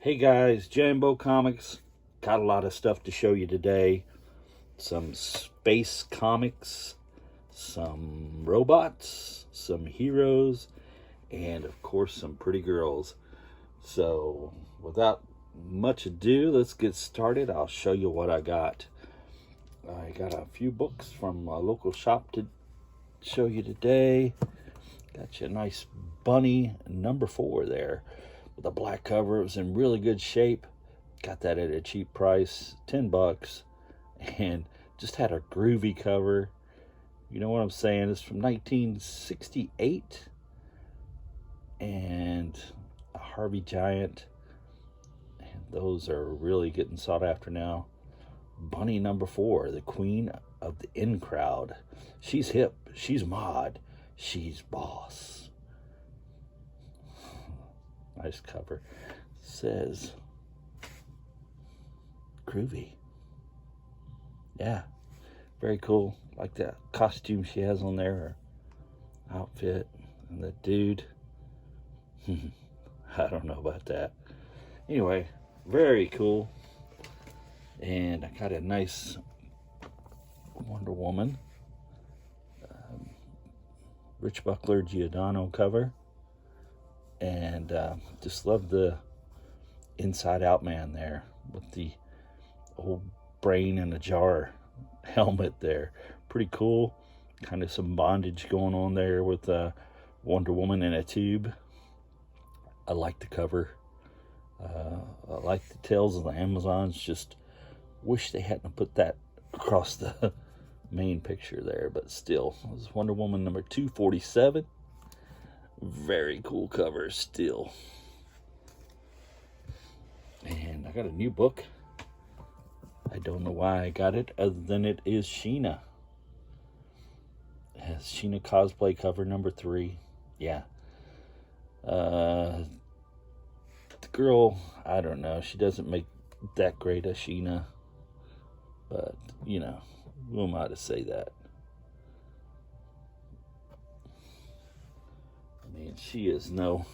Hey guys, Jambo Comics. Got a lot of stuff to show you today. Some space comics, some robots, some heroes, and of course some pretty girls. So without much ado, let's get started. I'll show you what I got. I got a few books from a local shop to show you today. Got you a nice bunny number 4 there. The black cover. It was in really good shape. Got that at a cheap price, $10, and just had a groovy cover. You know what I'm saying? It's from 1968, and a Harvey Giant, and those are really getting sought after now. Bunny number 4, the queen of the in crowd. She's hip, she's mod, she's boss. Nice cover. Says groovy. Yeah, very cool. Like that costume she has on there, her outfit, and the dude. I don't know about that. Anyway, very cool. And I got a nice Wonder Woman, Rich Buckler Giordano cover. And just love the Inside Out Man there with the old brain in a jar helmet there. Pretty cool. Kind of some bondage going on there with Wonder Woman in a tube. I like the cover. I like the Tales of the Amazons. Just wish they hadn't put that across the main picture there. But still, it was Wonder Woman number 247. Very cool cover still. And I got a new book. I don't know why I got it other than it is Sheena. It has Sheena cosplay cover number 3. Yeah. The girl, I don't know. She doesn't make that great a Sheena. But, you know, who am I to say that? I mean, she is no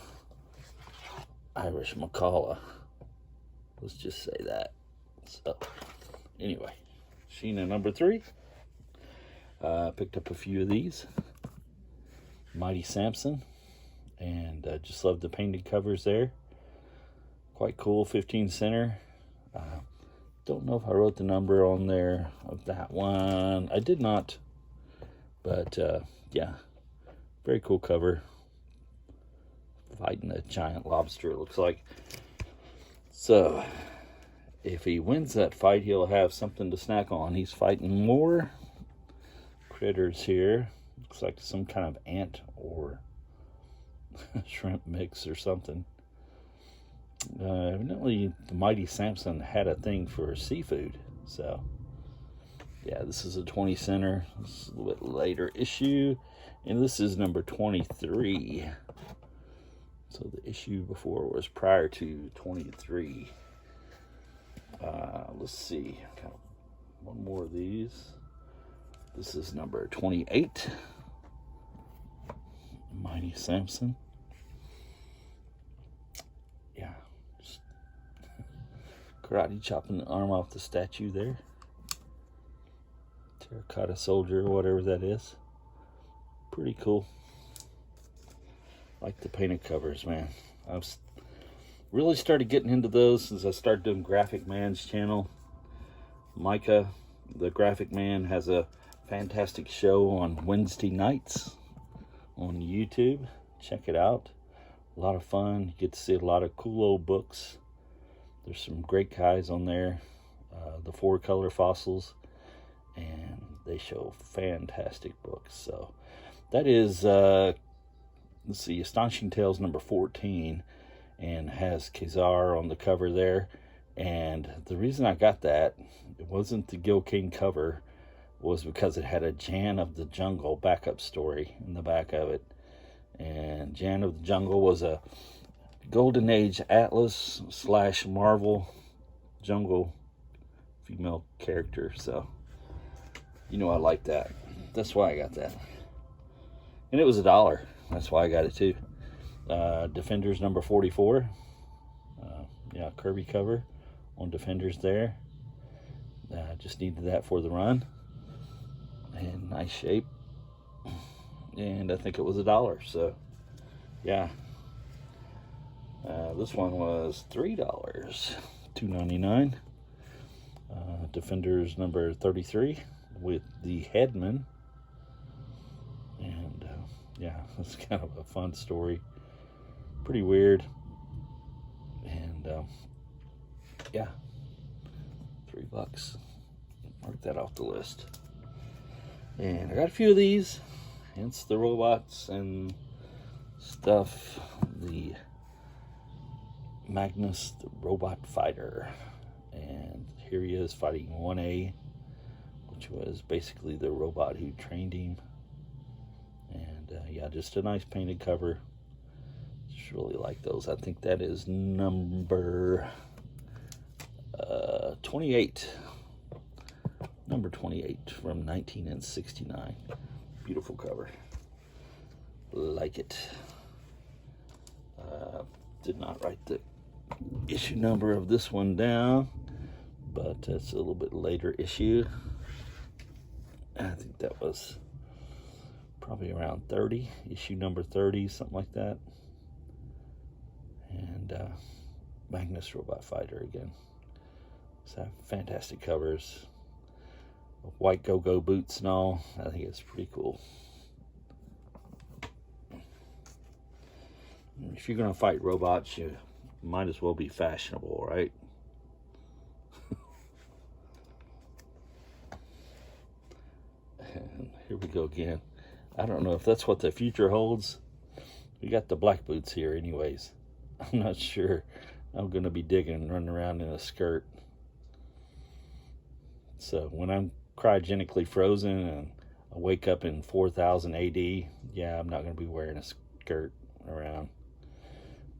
Irish McCullough. Let's just say that. So, anyway, Sheena number 3. Picked up a few of these. Mighty Samson. And just love the painted covers there. Quite cool, 15 center. Don't know if I wrote the number on there of that one. I did not. But, yeah, very cool cover. Fighting a giant lobster, it looks like. So, if he wins that fight, he'll have something to snack on. He's fighting more critters here. Looks like some kind of ant or shrimp mix or something. Evidently, the Mighty Samson had a thing for seafood. So, yeah, this is a 20 center. This is a little bit later issue. And this is number 23. So the issue before was prior to 23. Let's see. Got one more of these. This is number 28. Mighty Samson. Yeah. Just karate chopping the arm off the statue there. Terracotta soldier or whatever that is. Pretty cool. Like the painted covers, man. I've really started getting into those since I started doing Graphic Man's channel. Micah, the Graphic Man, has a fantastic show on Wednesday nights on YouTube. Check it out. A lot of fun. You get to see a lot of cool old books. There's some great guys on there. The 4-color fossils. And they show fantastic books. So that is... let's see, Astonishing Tales number 14, and has Kazar on the cover there. And the reason I got that, it wasn't the Gil King cover, was because it had a Jan of the Jungle backup story in the back of it. And Jan of the Jungle was a Golden Age Atlas / Marvel jungle female character. So, you know I like that. That's why I got that. And it was $1. That's why I got it too. Defenders number 44. yeah, curvy cover on Defenders there. Just needed that for the run. And nice shape. And I think it was $1. So, yeah. This one was $3, $2.99. Defenders number 33 with the Headman. And yeah, it's kind of a fun story. Pretty weird. And yeah, $3. Mark that off the list. And I got a few of these. Hence the robots and stuff. The Magnus, the robot fighter. And here he is fighting 1A, which was basically the robot who trained him. And yeah, just a nice painted cover. Just really like those. I think that is number 28. Number 28 from 1969. Beautiful cover. Like it. Did not write the issue number of this one down, but it's a little bit later issue. I think that was probably around 30, issue number 30, something like that. And Magnus Robot Fighter again. So fantastic covers. White go-go boots and all. I think it's pretty cool. If you're going to fight robots, you might as well be fashionable, right? And here we go again. I don't know if that's what the future holds. We got the black boots here anyways. I'm not sure I'm going to be digging, running around in a skirt. So when I'm cryogenically frozen and I wake up in 4000 AD, yeah, I'm not going to be wearing a skirt around.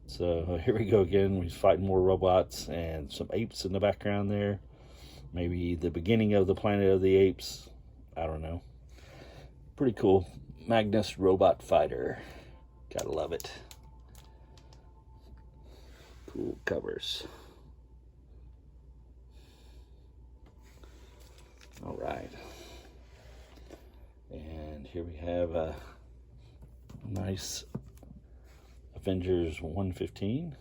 So here we go again. We're fighting more robots and some apes in the background there. Maybe the beginning of the Planet of the Apes. I don't know. Pretty cool. Magnus Robot Fighter. Gotta love it. Cool covers. All right. And here we have a nice Avengers 115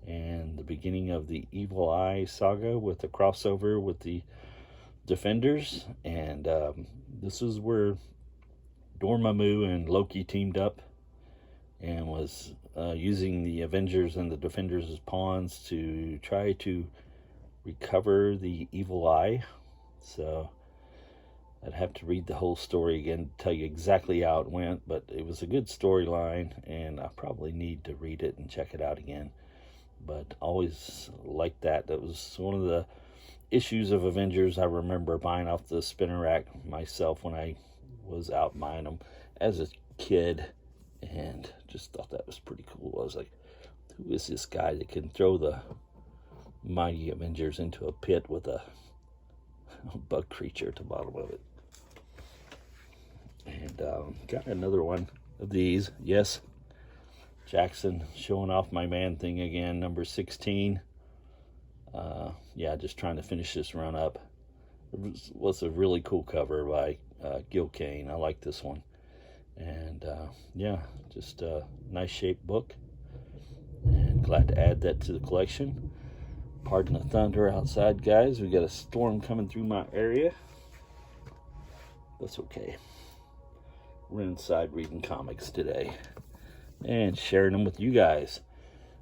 and the beginning of the Evil Eye saga with the crossover with the Defenders. And this is where Dormammu and Loki teamed up and was using the Avengers and the Defenders as pawns to try to recover the Evil Eye. So I'd have to read the whole story again to tell you exactly how it went, but it was a good storyline, and I probably need to read it and check it out again. But always liked that. That was one of the issues of Avengers I remember buying off the spinner rack myself when I was out buying them as a kid, and just thought that was pretty cool. I was like, who is this guy that can throw the mighty Avengers into a pit with a bug creature at the bottom of it? And got another one of these. Yes, Jackson showing off my Man-Thing again, number 16. Yeah, just trying to finish this run up. It was a really cool cover by Gil Kane. I like this one. And yeah, just a nice shaped book. And glad to add that to the collection. Pardon the thunder outside, guys. We got a storm coming through my area. That's okay. We're inside reading comics today and sharing them with you guys.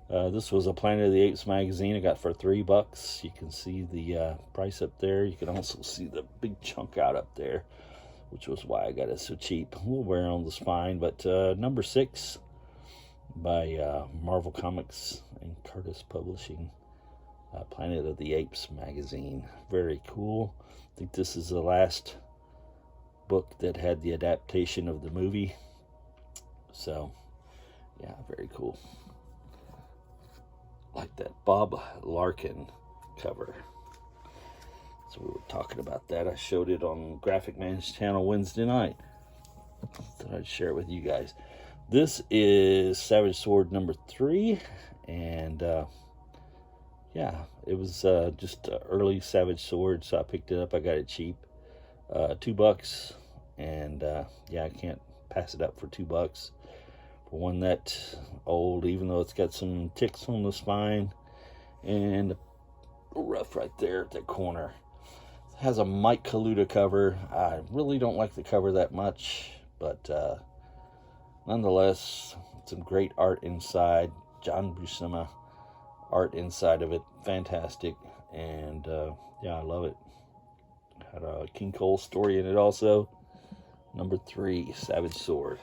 This was a Planet of the Apes magazine I got for $3. You can see the price up there. You can also see the big chunk out up there, which was why I got it so cheap. We'll wear it on the spine. But number 6 by Marvel Comics and Curtis Publishing. Planet of the Apes magazine. Very cool. I think this is the last book that had the adaptation of the movie. So, yeah, very cool. Like that Bob Larkin cover. So we were talking about that. I showed it on Graphic Man's channel Wednesday night. Thought I'd share it with you guys. This is Savage Sword number 3. And yeah, it was just an early Savage Sword, so I picked it up. I got it cheap, $2, and yeah, I can't pass it up for $2 for one that old. Even though it's got some ticks on the spine and rough right there at the corner. It has a Mike Kaluta cover. I really don't like the cover that much, but nonetheless, some great art inside. John Buscema art inside of it, fantastic, and yeah, I love it. Had a King Cole story in it also. Number 3, Savage Sword.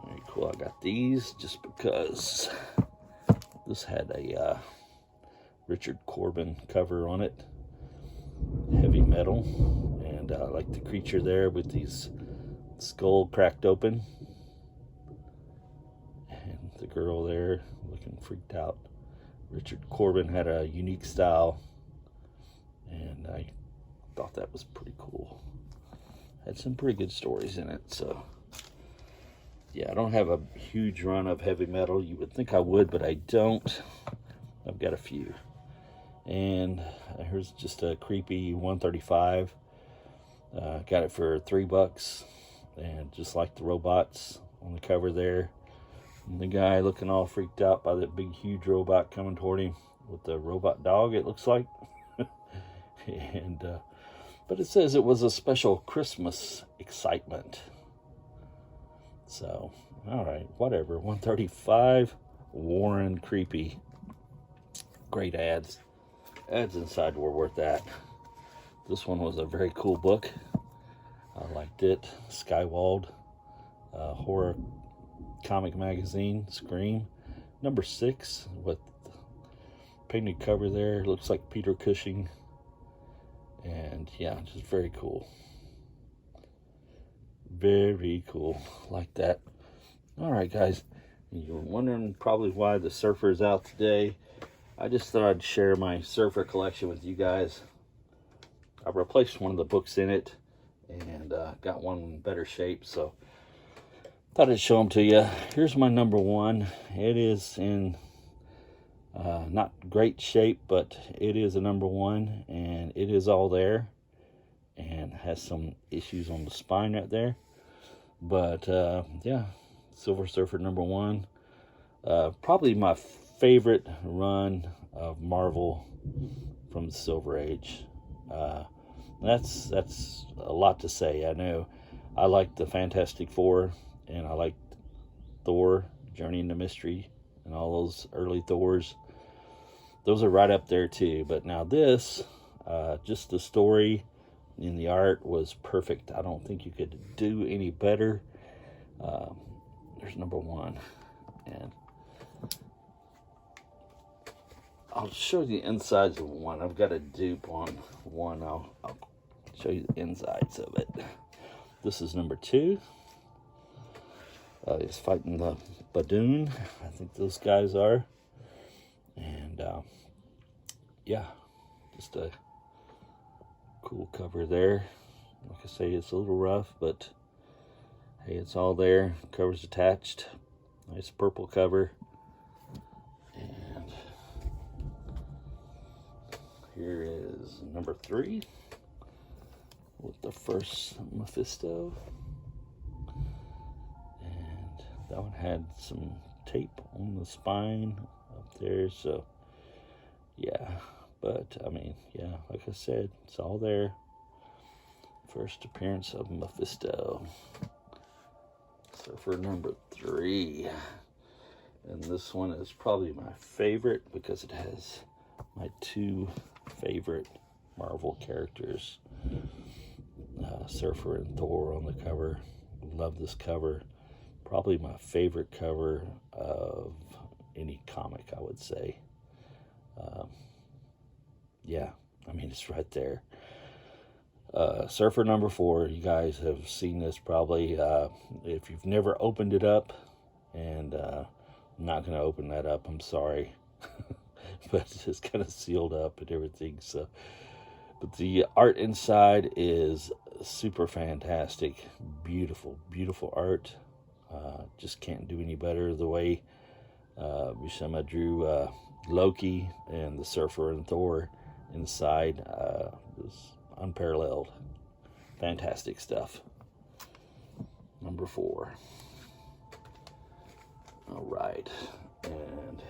Very cool. I got these just because this had a Richard Corbin cover on it, heavy metal, and I like the creature there with these skull cracked open, and the girl there looking freaked out. Richard Corbin had a unique style, and I thought that was pretty cool. Had some pretty good stories in it. So yeah, I don't have a huge run of heavy metal. You would think I would, but I don't. I've got a few. And here's just a creepy 135. Got it for $3, and just like the robots on the cover there, and the guy looking all freaked out by that big huge robot coming toward him with the robot dog, it looks like. And but it says it was a special Christmas excitement. So all right, whatever. 135, Warren, creepy. Great ads inside were worth that. This one was a very cool book. I liked it. Skywald, horror comic magazine, Scream, number 6 with painted cover there. Looks like Peter Cushing, and yeah, just very cool. Very cool, like that. All right, guys, you're wondering probably why the Surfer's out today. I just thought I'd share my Surfer collection with you guys. I replaced one of the books in it and got one in better shape, so thought I'd show them to you. Here's my number 1. It is in not great shape, but it is a number 1, and it is all there, and has some issues on the spine right there. But yeah, Silver Surfer number 1. Probably my favorite run of Marvel from the Silver Age. That's a lot to say, I know. I like the Fantastic Four, and I like Thor, Journey into Mystery, and all those early Thors. Those are right up there too. But now this, just the story and the art was perfect. I don't think you could do any better. There's number 1, and I'll show you the insides of one. I've got a dupe on one. I'll show you the insides of it. This is number 2. He's fighting the Badoon. I think those guys are. And yeah, just a cool cover there. Like I say, it's a little rough, but hey, it's all there. Cover's attached. Nice purple cover. And here is number 3 with the first Mephisto. And that one had some tape on the spine up there, so yeah. But I mean, yeah, like I said, it's all there. First appearance of Mephisto. So for number 3, and this one is probably my favorite because it has my 2 favorite Marvel characters, Surfer and Thor on the cover. Love this cover. Probably my favorite cover of any comic, I would say. Yeah, I mean, it's right there. Surfer number 4, you guys have seen this probably. If you've never opened it up, and I'm not going to open that up, I'm sorry. But it's kind of sealed up and everything. So, but the art inside is super fantastic. Beautiful, beautiful art. Just can't do any better. The way Buscema drew Loki and the Surfer and Thor inside. Was unparalleled. Fantastic stuff. Number 4. All right, and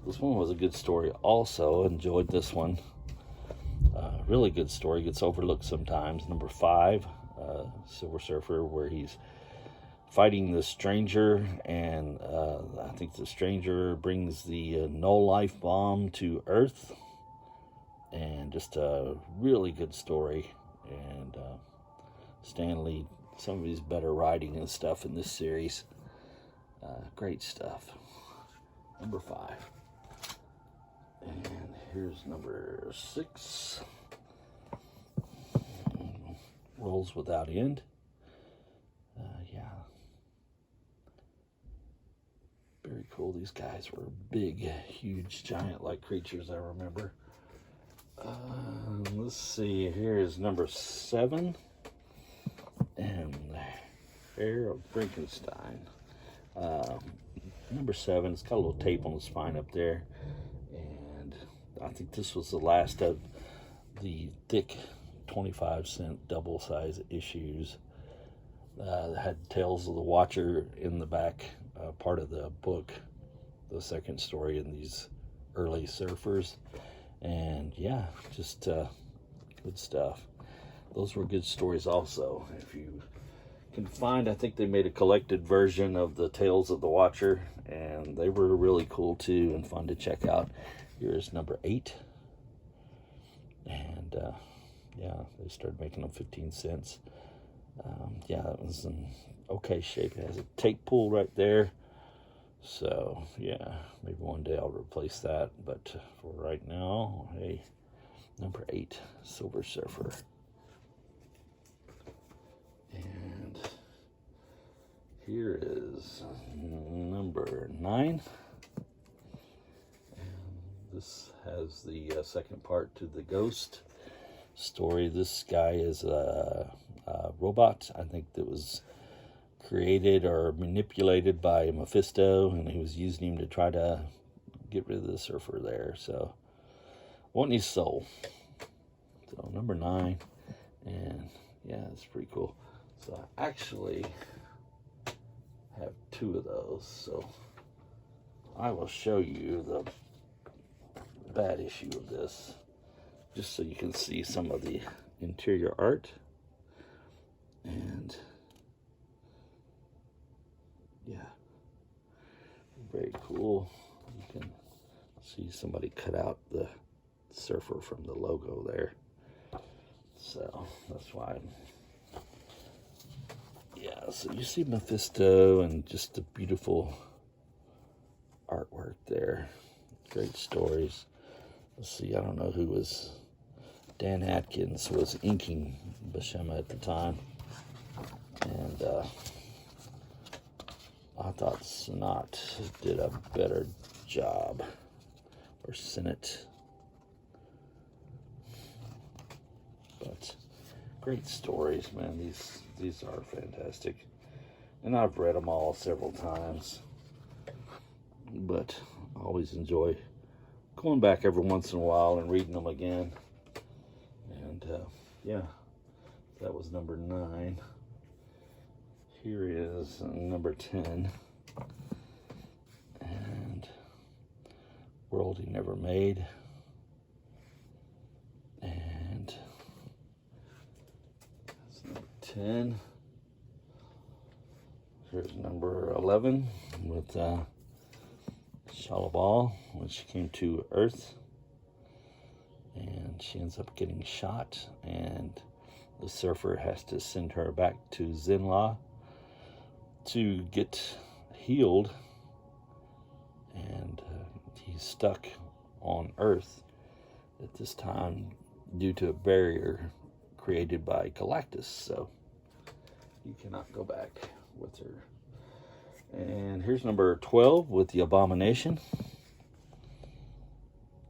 this one was a good story also. Enjoyed this one. Really good story, gets overlooked sometimes. Number 5, Silver Surfer, where he's fighting the stranger, and I think the stranger brings the null life bomb to Earth, and just a really good story. And Stan Lee, some of his better writing and stuff in this series. Great stuff. Number 5. And here's number 6. Rolls Without End. Yeah. Very cool. These guys were big, huge, giant-like creatures, I remember. Let's see. Here is number 7. And Hair of Frankenstein. Number 7, it's got a little tape on the spine up there, and I think this was the last of the thick 25-cent double-size issues that had Tales of the Watcher in the back, part of the book, the second story in these early surfers. And yeah, just good stuff. Those were good stories also. If you can find, I think they made a collected version of the Tales of the Watcher, and they were really cool too and fun to check out. Here's number 8, and yeah, they started making them 15 cents. Yeah, it was in okay shape. It has a tape pull right there, so yeah, maybe one day I'll replace that, but for right now, hey, number 8, Silver Surfer. And here is number 9. And this has the second part to the Ghost story. This guy is a robot, I think, that was created or manipulated by Mephisto, and he was using him to try to get rid of the Surfer there. So, wanting his soul. So, number 9. And yeah, it's pretty cool. So I actually have 2 of those, so I will show you the bad issue of this, just so you can see some of the interior art. And yeah, very cool. You can see somebody cut out the Surfer from the logo there, so that's why yeah, so you see Mephisto and just the beautiful artwork there. Great stories. Let's see, I don't know who was, Dan Atkins was inking Buscema at the time. And I thought Snot did a better job. Or Sinnott. But great stories, man. These are fantastic, and I've read them all several times, but I always enjoy going back every once in a while and reading them again. And yeah, that was number 9. Here is number 10, and World He Never Made. And 10. Here's number 11 with Shalabal when she came to Earth, and she ends up getting shot, and the Surfer has to send her back to Zinla to get healed, and he's stuck on Earth at this time due to a barrier created by Galactus, so you cannot go back with her. And here's number 12 with the Abomination.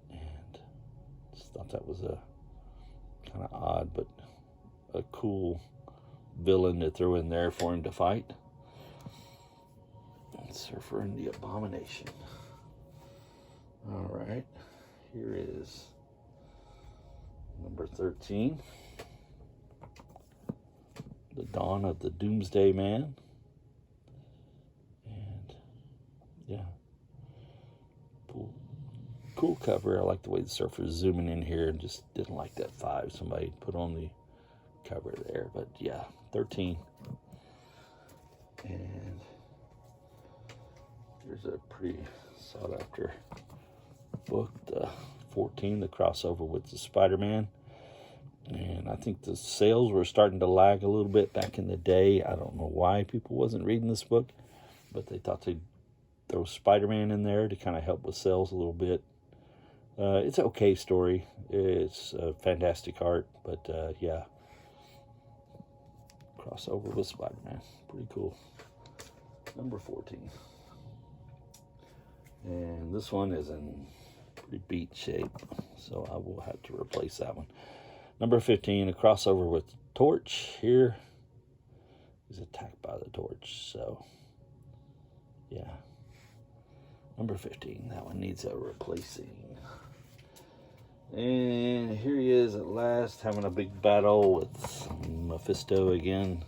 And just thought that was a kind of odd, but a cool villain to throw in there for him to fight. And Surfer and the Abomination. here is number 13. The Dawn of the Doomsday Man. And yeah, cool cover. I like the way the surfer's zooming in here, and just didn't like that 5 somebody put on the cover there. But yeah, 13. And here's a pretty sought after book, the 14, the crossover with the Spider-Man. And I think the sales were starting to lag a little bit back in the day. I don't know why people wasn't reading this book, but they thought they'd throw Spider-Man in there to kind of help with sales a little bit. It's an okay story. It's fantastic art, but yeah. Crossover with Spider-Man. Pretty cool. Number 14. And this one is in pretty beat shape, so I will have to replace that one. Number 15, a crossover with Torch. Here, he's attacked by the Torch, so yeah. Number 15, that one needs a replacing. And here he is at last, having a big battle with Mephisto again.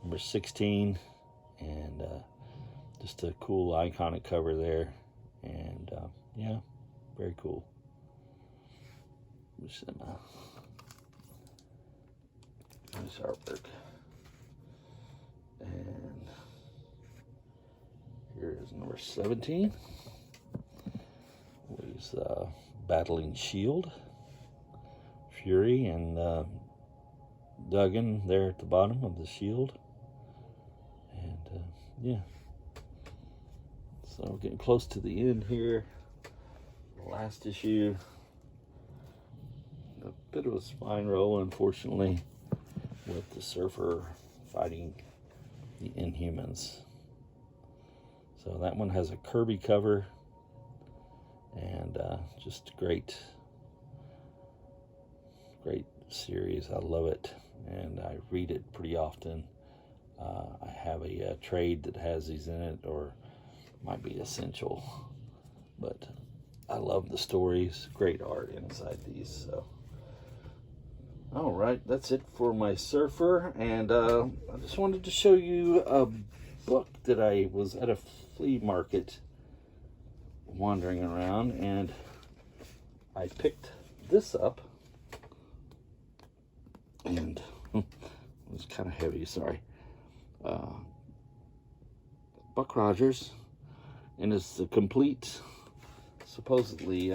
Number 16, and just a cool iconic cover there. And yeah, very cool. Wish them nice artwork. And here is number 17. He's battling Shield, Fury, and Duggan there at the bottom of the Shield. And yeah. So we're getting close to the end here. The last issue. A bit of a spine roll, unfortunately, with the Surfer fighting the Inhumans. So that one has a Kirby cover, and just great series. I love it, and I read it pretty often. I have a trade that has these in it, or might be essential, but I love the stories. Great art inside these. So all right, that's it for my Surfer, and I just wanted to show you a book that I was at a flea market wandering around, and I picked this up, and it was kind of heavy, sorry. Buck Rogers, and it's the complete, supposedly,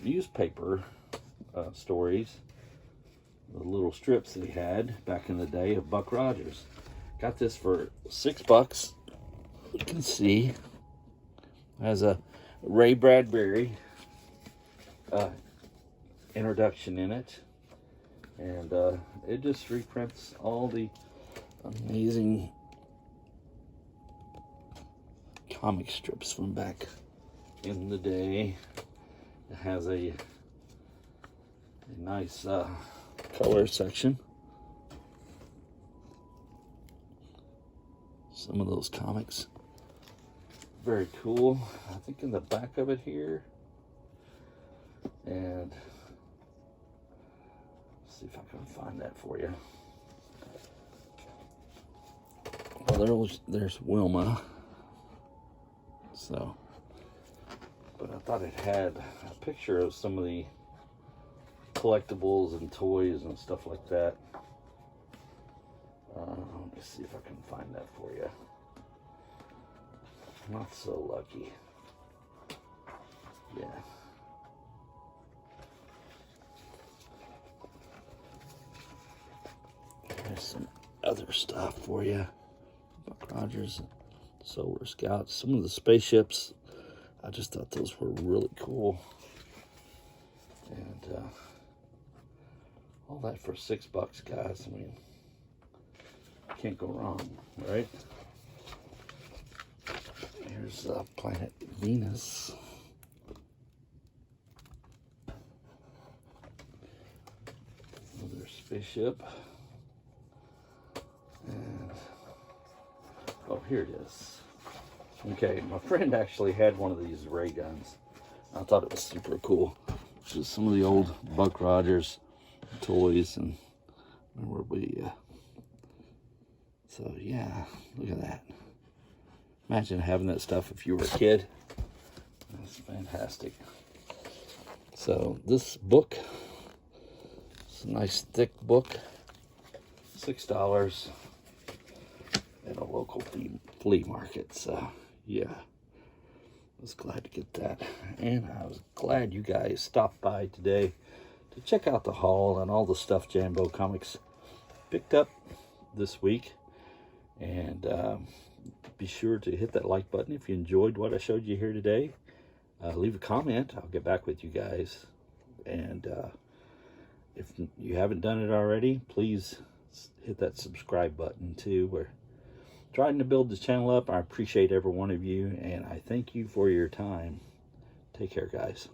newspaper stories, the little strips that he had back in the day of Buck Rogers. Got this for $6. You can see it has a Ray Bradbury introduction in it, and it just reprints all the amazing comic strips from back in the day. It has a nice color section. Some of those comics, very cool. I think in the back of it here, and let's see if I can find that for you. Well, there's Wilma. So, but I thought it had a picture of some of the collectibles and toys and stuff like that. Let me see if I can find that for you. Not so lucky. Yeah. There's some other stuff for you. Buck Rogers, Solar Scouts, some of the spaceships. I just thought those were really cool. And all that for $6, guys. I mean, can't go wrong, right? Here's Planet Venus. Another spaceship. And oh, here it is. Okay, my friend actually had one of these ray guns I thought it was super cool. Just some of the old Buck Rogers toys, and remember so yeah, look at that. Imagine having that stuff if you were a kid. That's fantastic. So this book, it's a nice thick book, $6 at a local flea market. So yeah, I was glad to get that, and I was glad you guys stopped by today to check out the haul and all the stuff Jambo Comics picked up this week. And be sure to hit that like button if you enjoyed what I showed you here today. Leave a comment. I'll get back with you guys. And if you haven't done it already, please hit that subscribe button too. We're trying to build this channel up. I appreciate every one of you, and I thank you for your time. Take care, guys.